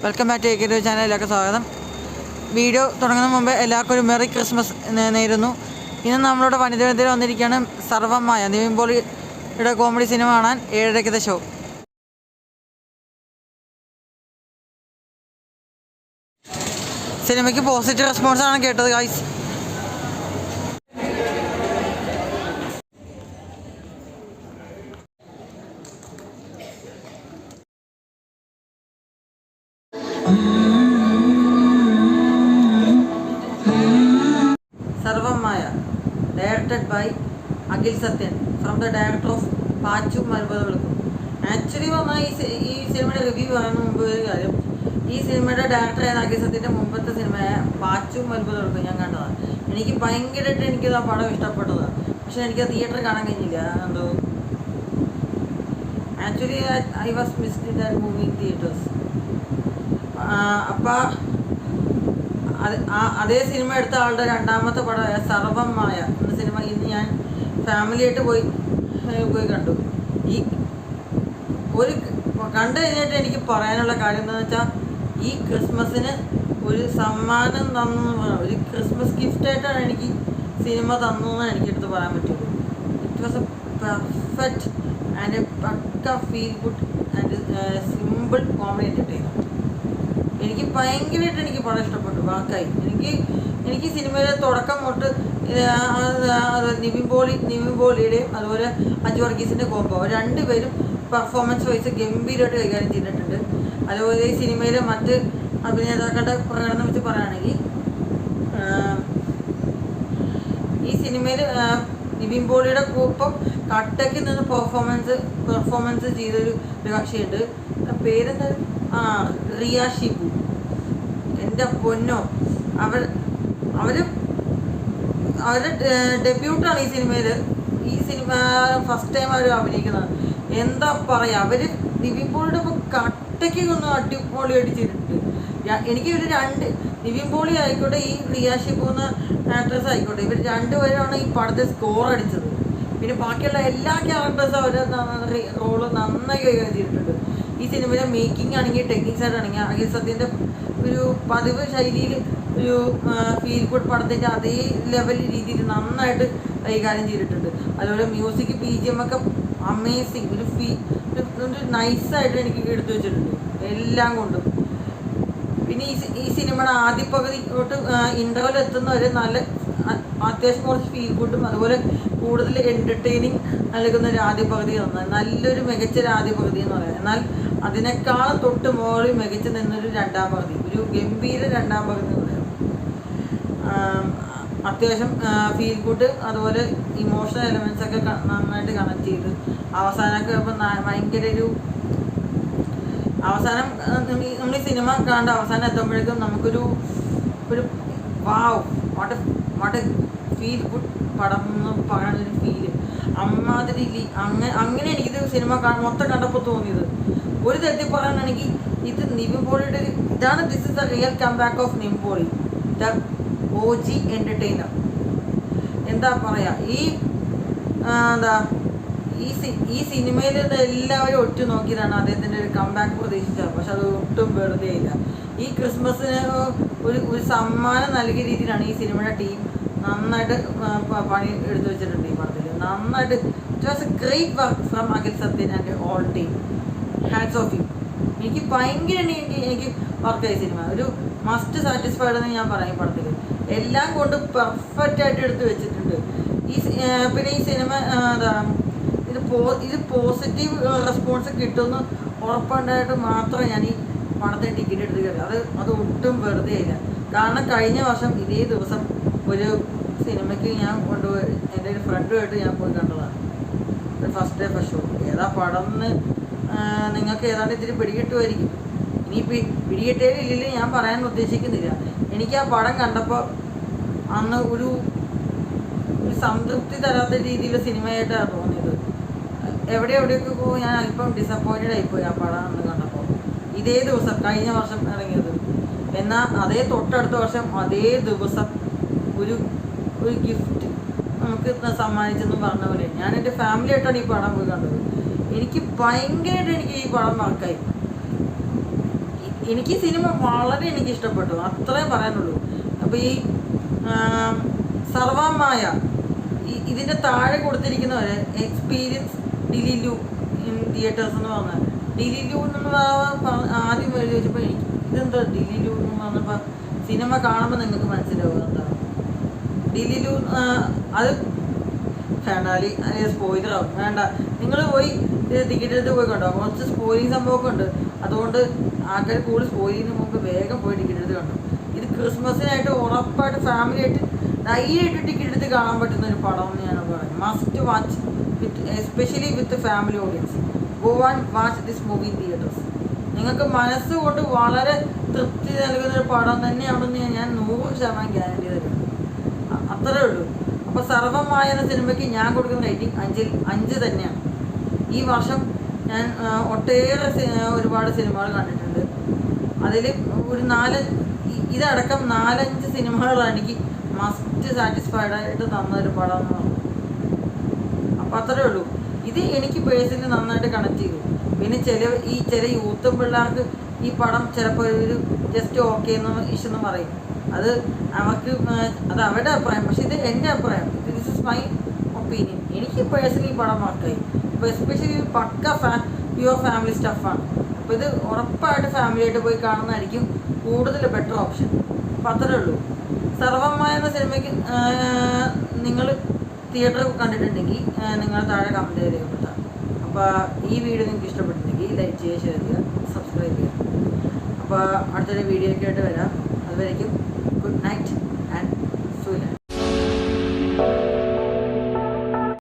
Welcome back to ഏക് ചാനലിലേക്ക് സ്വാഗതം. Video തുടങ്ങുന്നതിന് മുമ്പ് എല്ലാവർക്കും ഒരു മെറി ക്രിസ്മസ് നേരുന്നു. ഇന്ന് നമ്മളുടെ വനിതയിൽ വന്നിരിക്കുകയാണ് സർവമായ നിവിൻ പോളിയുടെ കോമഡി സിനിമ കാണാൻ 7:30 ഷോ. സിനിമയ്ക്ക് പോസിറ്റീവ് റെസ്പോൺസാണ് കേട്ടത് guys. Sarvam Maya directed by Akhil Sathyan from the director of Pachu മൽബദവിളക്കും. ആക്ച്വലി പറഞ്ഞാൽ ഈ സിനിമയുടെ റിവ്യൂ പറയുന്ന മുമ്പ് ഒരു കാര്യം, ഈ സിനിമയുടെ ഡയറക്ടറായ അഖിൽ സത്യൻ്റെ മുമ്പത്തെ സിനിമയായ പാച്ചു മൽബദവിളക്കും ഞാൻ കണ്ടതാണ്. എനിക്ക് ഭയങ്കരമായിട്ട് എനിക്കത് ആ പടം ഇഷ്ടപ്പെട്ടതാണ്. പക്ഷെ എനിക്ക് ആ തിയേറ്ററിൽ കാണാൻ കഴിഞ്ഞില്ല. എന്തോ actually I was missed that movie in theatres. അപ്പം അതേ സിനിമ എടുത്ത ആളുടെ രണ്ടാമത്തെ പടമായ സർവമായ എന്ന സിനിമ ഇന്ന് ഞാൻ ഫാമിലിയായിട്ട് പോയി കണ്ടു. ഈ ഒരു കണ്ടു കഴിഞ്ഞിട്ട് എനിക്ക് പറയാനുള്ള കാര്യം എന്താണെന്ന് വെച്ചാൽ, ഈ ക്രിസ്മസിന് ഒരു സമ്മാനം തന്നു, ഒരു ക്രിസ്മസ് ഗിഫ്റ്റായിട്ടാണ് എനിക്ക് സിനിമ തന്നതെന്ന് എനിക്കെടുത്ത് പറയാൻ പറ്റുള്ളൂ. It was a perfect and a പക്ക feel good and simple comedy entertainer. എനിക്ക് ഭയങ്കരമായിട്ട് എനിക്ക് പടം ഇഷ്ടപ്പെട്ടു. വാക്കായി എനിക്ക് സിനിമയിലെ തുടക്കം തൊട്ട് നിവിൻ പോളിയുടെയും അതുപോലെ അജു വർഗീസിൻ്റെ കോംബോ രണ്ടുപേരും പെർഫോമൻസ് വൈസ് ഗംഭീരമായിട്ട് കൈകാര്യം ചെയ്തിട്ടുണ്ട്. അതുപോലെ ഈ സിനിമയിലെ മറ്റ് അഭിനേതാക്കളുടെ പ്രകടനം വെച്ച് പറയുകയാണെങ്കിൽ, ഈ സിനിമയിൽ നിവിൻ പോളിയുടെ ഒപ്പം കട്ടയ്ക്ക് നിന്ന് പെർഫോമൻസ് ചെയ്തൊരു കക്ഷിയുണ്ട്. പേരെന്താ? റിയ ഷിബു. എൻ്റെ പൊന്നോ, അവരുടെ ഡെബ്യൂട്ടാണ് ഈ സിനിമയിൽ. ഈ സിനിമ ഫസ്റ്റ് ടൈം അവർ അഭിനയിക്കുന്നത്. എന്താ പറയുക, അവർ നിവിൻ പോളിയുടെ ഒപ്പം കട്ടയ്ക്ക് ഒന്ന് അടിപൊളിയായിട്ട് ചെയ്തിട്ടുണ്ട്. എനിക്ക് ഇവർ നിവിൻ പോളി ആയിക്കോട്ടെ, ഈ റിയ ഷിബു എന്ന ആക്ട്രസ് ആയിക്കോട്ടെ, ഇവർ രണ്ടുപേരാണ് ഈ പടത്തെ സ്കോർ അടിച്ചത്. പിന്നെ ബാക്കിയുള്ള എല്ലാ ക്യാരക്ടേഴ്സും അവരുടെ റോള് നന്നായി കൈകാര്യം ചെയ്തിട്ടുണ്ട്. ഈ സിനിമയിലെ മേക്കിംഗ് ആണെങ്കിൽ ടെക്നിക്സ് ആയിട്ടാണെങ്കിൽ അഖിൽ സത്യൻ്റെ ഒരു പതിവ് ശൈലിയിൽ ഒരു ഫീൽ ഗുഡ് പടത്തിൻ്റെ അതേ ലെവൽ രീതിയിൽ നന്നായിട്ട് കൈകാര്യം ചെയ്തിട്ടുണ്ട്. അതുപോലെ മ്യൂസിക് BGM ഒക്കെ അമേസിങ്, ഒരു നൈസായിട്ട് എനിക്ക് എടുത്തു വെച്ചിട്ടുണ്ട് എല്ലാം കൊണ്ടും. പിന്നെ ഈ സിനിമയുടെ ആദ്യ പകുതി തൊട്ട് ഇൻ്റർവൽ എത്തുന്നവരെ അത്യാവശ്യം കുറച്ച് ഫീൽ ഗുഡും അതുപോലെ കൂടുതൽ എൻ്റർടൈനിങ് നൽകുന്ന ഒരു ആദ്യ പകുതി നല്ലൊരു മികച്ചൊരു ആദ്യ പകുതി എന്ന് പറയാം. എന്നാൽ അതിനേക്കാളും തൊട്ട് മുകളിൽ മികച്ചു നിന്നൊരു രണ്ടാം പകുതി, ഒരു ഗംഭീര രണ്ടാം പകുതി എന്ന് പറയാം. അത്യാവശ്യം ഫീൽ ഗുഡ് അതുപോലെ ഇമോഷണൽ എലമെൻസ് ഒക്കെ നന്നായിട്ട് കണക്ട് ചെയ്ത് അവസാനമൊക്കെ ആകുമ്പോൾ ഭയങ്കര അവസാനം നമ്മൾ ഈ സിനിമ കണ്ട് അവസാനം എത്തുമ്പോഴേക്കും നമുക്കൊരു വാവ് വാട്ട് ഫീൽ ഗുഡ് പടം എന്ന് പറയാനൊരു ഫീല് അമ്മാതിരി അങ്ങനെ എനിക്കിത് സിനിമ മൊത്തം കണ്ടപ്പോൾ തോന്നിയത്. ഒരു തരത്തിൽ പറയാനാണെങ്കിൽ ഇത് നിവിൻ പോളിയുടെ this is the real comeback of Nivin Pauly, the OG entertainer. എന്താ പറയുക, ഈ സിനിമയിൽ എല്ലാവരും ഒറ്റ നോക്കിയതാണ് അദ്ദേഹത്തിൻ്റെ ഒരു കംബാക്ക് പ്രതീക്ഷിച്ചത്. പക്ഷെ അത് ഒട്ടും വെറുതെ ഇല്ല. ഈ ക്രിസ്മസിന് ഒരു സമ്മാനം നൽകിയ രീതിയിലാണ് ഈ സിനിമയുടെ ടീം നന്നായിട്ട് പണി എടുത്തു വെച്ചിട്ടുണ്ട്. ഈ പടത്തിൽ നന്നായിട്ട് it was a great work from Akhil Sathyan and all team. Hats off you. എനിക്ക് ഭയങ്കര എനിക്ക് വർക്കായി സിനിമ. ഒരു മസ്റ്റ് സാറ്റിസ്ഫൈഡ് എന്ന് ഞാൻ പറയും. പടത്തിൽ എല്ലാം കൊണ്ട് പെർഫെക്റ്റ് ആയിട്ട് എടുത്ത് വെച്ചിട്ടുണ്ട്. പിന്നെ ഈ സിനിമ ഇത് പോസിറ്റീവ് റെസ്പോൺസ് കിട്ടുമെന്ന് ഉറപ്പുണ്ടായിട്ട് മാത്രമേ ഞാൻ ഈ പണത്തിന് ടിക്കറ്റ് എടുത്ത് കയറി. അത് ഒട്ടും വെറുതെ ഇല്ല. കാരണം കഴിഞ്ഞ വർഷം ഇതേ ദിവസം ഒരു സിനിമയ്ക്ക് ഞാൻ കൊണ്ടുപോയി എൻ്റെ ഒരു ഫ്രണ്ടുമായിട്ട് ഞാൻ പോയി കണ്ടതാണ്. First day first show. ഏതാ പടം എന്ന് നിങ്ങൾക്ക് ഏതാണ്ട് ഇത്തിരി പിടികിട്ടുമായിരിക്കും. ഇനിയിപ്പോൾ പിടികിട്ടേലില്ലെങ്കിൽ ഞാൻ പറയാൻ ഉദ്ദേശിക്കുന്നില്ല. എനിക്ക് ആ പടം കണ്ടപ്പോൾ അന്ന് ഒരു സംതൃപ്തി തരാത്ത രീതിയിലുള്ള സിനിമയായിട്ടാണ് തോന്നിയത്. എവിടെയൊക്കെ പോകും ഞാൻ അല്പം ഡിസപ്പോയിൻറ്റഡ് ആയിപ്പോയി ആ പടം അന്ന് കണ്ടപ്പോൾ. ഇതേ ദിവസം കഴിഞ്ഞ വർഷം ഇറങ്ങിയത്. എന്നാൽ അതേ തൊട്ടടുത്ത വർഷം അതേ ദിവസം ഒരു ഗിഫ്റ്റ് നമുക്ക് സമ്മാനിച്ചെന്ന് പറഞ്ഞ പോലെ ഞാൻ എൻ്റെ ഫാമിലിയായിട്ടാണ് ഈ പടം പോയി കണ്ടത്. എനിക്ക് ഭയങ്കരമായിട്ട് ഈ പടം വർക്കായി. എനിക്ക് ഈ സിനിമ വളരെ എനിക്ക് ഇഷ്ടപ്പെട്ടു, അത്രയും പറയാനുള്ളൂ. അപ്പോൾ ഈ സർവമായ ഇതിൻ്റെ താഴെ കൊടുത്തിരിക്കുന്നവരെ എക്സ്പീരിയൻസ് ഡിലിലു ഇൻ തിയേറ്റേഴ്സ് എന്ന് പറഞ്ഞാൽ ഡിലിലു എന്നുള്ള ആദ്യം എഴുതി വെച്ചപ്പോൾ എനിക്ക് ഇതെന്താ ഡിലിലു എന്ന് പറഞ്ഞപ്പോൾ സിനിമ കാണുമ്പോൾ നിങ്ങൾക്ക് മനസ്സിലാവുക എന്താ ഡിലിലു. അത് വേണ്ടാലി സ്പോയിലറാവും, വേണ്ട. നിങ്ങൾ പോയി ടിക്കറ്റ് എടുത്ത് പോയി കണ്ടോ, കുറച്ച് സ്പോയിലിങ് സംഭവമൊക്കെ ഉണ്ട്. അതുകൊണ്ട് ആൾക്കാർ കൂടുതൽ സ്പോയിലിന് മുമ്പ് വേഗം പോയി ടിക്കറ്റ് എടുത്ത് കണ്ടു. ഇത് ക്രിസ്മസിനായിട്ട് ഉറപ്പായിട്ട് ഫാമിലിയായിട്ട് ധൈര്യമായിട്ട് ടിക്കറ്റ് എടുത്ത് കാണാൻ പറ്റുന്ന ഒരു പടം എന്ന് ഞാൻ പറയുന്നത്. Must watch with especially with family audience. Go and watch this movie in theatres. നിങ്ങൾക്ക് മനസ്സുകൊണ്ട് വളരെ തൃപ്തി നൽകുന്നൊരു പടം തന്നെയാണെന്ന് ഞാൻ 100% ഗ്യാരണ്ടി തരുന്നു. അത്രേ ഉള്ളൂ. അപ്പോൾ സർവമായ എന്ന സിനിമയ്ക്ക് ഞാൻ കൊടുക്കുന്ന റേറ്റിംഗ് 5 തന്നെയാണ്. ഈ വർഷം ഞാൻ ഒട്ടേറെ ഒരുപാട് സിനിമകൾ കണ്ടിട്ടുണ്ട്. അതിൽ ഒരു ഇതടക്കം 4-5 സിനിമകളാണ് എനിക്ക് മസ്റ്റ് സാറ്റിസ്ഫൈഡ് ആയിട്ട് തന്നൊരു പടം എന്ന് പറഞ്ഞു. അപ്പോൾ അത്രേ ഉള്ളൂ. ഇത് എനിക്ക് പേഴ്സണലി നന്നായിട്ട് കണക്ട് ചെയ്തു. പിന്നെ ചില യൂത്തും പിള്ളേർക്ക് ഈ പടം ചിലപ്പോൾ ഒരു ജസ്റ്റ് ഓക്കെ എന്ന് ഇഷ്യെന്ന് പറയും. അത് അവരുടെ അഭിപ്രായം. പക്ഷെ ഇത് എൻ്റെ അഭിപ്രായം. This is my opinion. എനിക്ക് പേഴ്സണലി പടം വർക്കായി. അപ്പോൾ എസ്പെഷ്യലി പക്ക പ്യുവർ ഫാമിലി സ്റ്റഫാണ്. അപ്പോൾ ഇത് ഉറപ്പായിട്ട് ഫാമിലിയായിട്ട് പോയി കാണുന്നതായിരിക്കും കൂടുതൽ ബെറ്റർ ഓപ്ഷൻ. അപ്പോൾ അത്രേ ഉള്ളൂ. സർവമായ എന്ന സിനിമയ്ക്ക് നിങ്ങൾ തിയേറ്ററിൽ കണ്ടിട്ടുണ്ടെങ്കിൽ നിങ്ങൾ താഴെ കമൻറ്റ് ചെയ്ത് രേഖപ്പെടുത്താം. അപ്പോൾ ഈ വീഡിയോ നിങ്ങൾക്ക് ഇഷ്ടപ്പെട്ടിട്ടുണ്ടെങ്കിൽ ലൈക്ക് ചെയ്യുക, ഷെയർ ചെയ്യുക, സബ്സ്ക്രൈബ് ചെയ്യുക. അപ്പോൾ അടുത്തൊരു വീഡിയോ ഒക്കെ ആയിട്ട് വരാം. അതുവരേക്കും ഗുഡ് നൈറ്റ് ആൻഡ് സൂര്യ.